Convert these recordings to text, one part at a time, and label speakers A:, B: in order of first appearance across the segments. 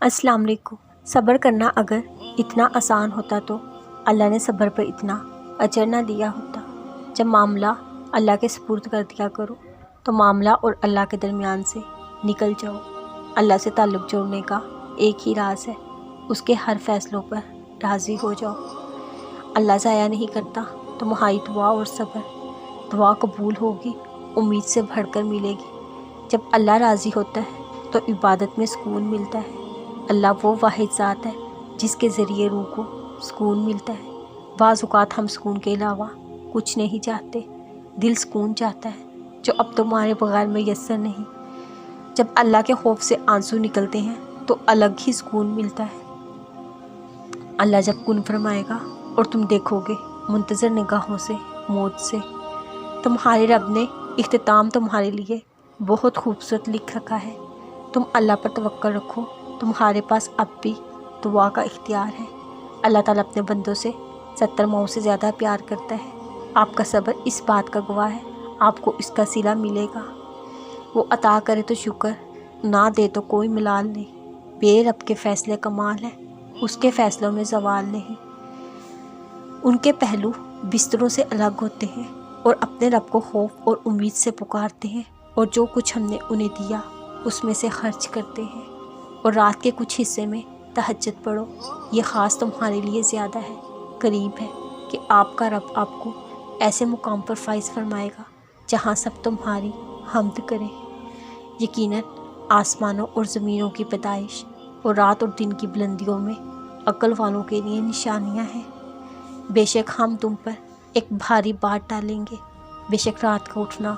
A: السلام علیکم۔ صبر کرنا اگر اتنا آسان ہوتا تو اللہ نے صبر پر اتنا اجر نہ دیا ہوتا۔ جب معاملہ اللہ کے سپرد کر دیا کرو تو معاملہ اور اللہ کے درمیان سے نکل جاؤ۔ اللہ سے تعلق جوڑنے کا ایک ہی راز ہے، اس کے ہر فیصلوں پر راضی ہو جاؤ۔ اللہ ضائع نہیں کرتا تمہاری دعا اور صبر۔ دعا قبول ہوگی، امید سے بڑھ کر ملے گی۔ جب اللہ راضی ہوتا ہے تو عبادت میں سکون ملتا ہے۔ اللہ وہ واحد ذات ہے جس کے ذریعے روح کو سکون ملتا ہے۔ بعض اوقات ہم سکون کے علاوہ کچھ نہیں چاہتے، دل سکون چاہتا ہے جو اب تمہارے بغیر میسر نہیں۔ جب اللہ کے خوف سے آنسو نکلتے ہیں تو الگ ہی سکون ملتا ہے۔ اللہ جب کن فرمائے گا اور تم دیکھو گے منتظر نگاہوں سے موت سے۔ تمہارے رب نے اختتام تمہارے لیے بہت خوبصورت لکھ رکھا ہے۔ تم اللہ پر توکل رکھو، تمہارے پاس اب بھی دعا کا اختیار ہے۔ اللہ تعالیٰ اپنے بندوں سے 70 ماؤں سے زیادہ پیار کرتا ہے۔ آپ کا صبر اس بات کا گواہ ہے، آپ کو اس کا صلہ ملے گا۔ وہ عطا کرے تو شکر، نہ دے تو کوئی ملال نہیں۔ بے رب کے فیصلے کمال ہیں، اس کے فیصلوں میں زوال نہیں۔ ان کے پہلو بستروں سے الگ ہوتے ہیں اور اپنے رب کو خوف اور امید سے پکارتے ہیں، اور جو کچھ ہم نے انہیں دیا اس میں سے خرچ کرتے ہیں۔ اور رات کے کچھ حصے میں تہجد پڑھو، یہ خاص تمہارے لیے زیادہ ہے، قریب ہے کہ آپ کا رب آپ کو ایسے مقام پر فائز فرمائے گا جہاں سب تمہاری حمد کریں۔ یقیناً آسمانوں اور زمینوں کی پیدائش اور رات اور دن کی بلندیوں میں عقل والوں کے لیے نشانیاں ہیں۔ بے شک ہم تم پر ایک بھاری بات ڈالیں گے۔ بے شک رات کا اٹھنا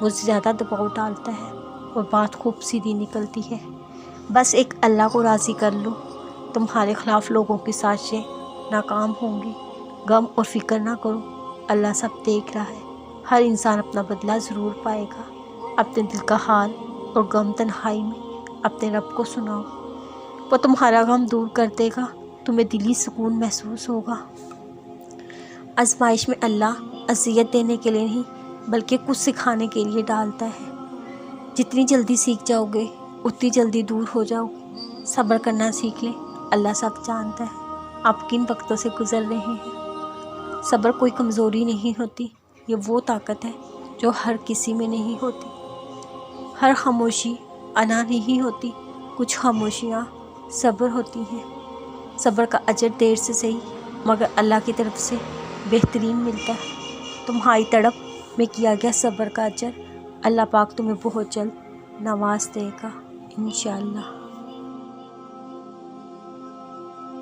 A: وہ زیادہ دباؤ ڈالتا ہے اور بات خوب سیدھی نکلتی ہے۔ بس ایک اللہ کو راضی کر لو، تمہارے خلاف لوگوں کی سازشیں ناکام ہوں گی۔ غم اور فکر نہ کرو، اللہ سب دیکھ رہا ہے۔ ہر انسان اپنا بدلہ ضرور پائے گا۔ اپنے دل کا حال اور غم تنہائی میں اپنے رب کو سناؤ، وہ تمہارا غم دور کر دے گا، تمہیں دلی سکون محسوس ہوگا۔ آزمائش میں اللہ اذیت دینے کے لیے نہیں بلکہ کچھ سکھانے کے لیے ڈالتا ہے۔ جتنی جلدی سیکھ جاؤ گے اتنی جلدی دور ہو جاؤ گے۔ صبر کرنا سیکھ لیں، اللہ سب جانتا ہے آپ کن وقتوں سے گزر رہے ہیں۔ صبر کوئی کمزوری نہیں ہوتی، یہ وہ طاقت ہے جو ہر کسی میں نہیں ہوتی۔ ہر خاموشی انا نہیں ہوتی، کچھ خاموشیاں صبر ہوتی ہیں۔ صبر کا اجر دیر سے صحیح مگر اللہ کی طرف سے بہترین ملتا ہے۔ تمہاری تڑپ میں کیا گیا صبر کا اجر اللہ پاک تمہیں بہت جلد نواز دے گا انشاءاللہ۔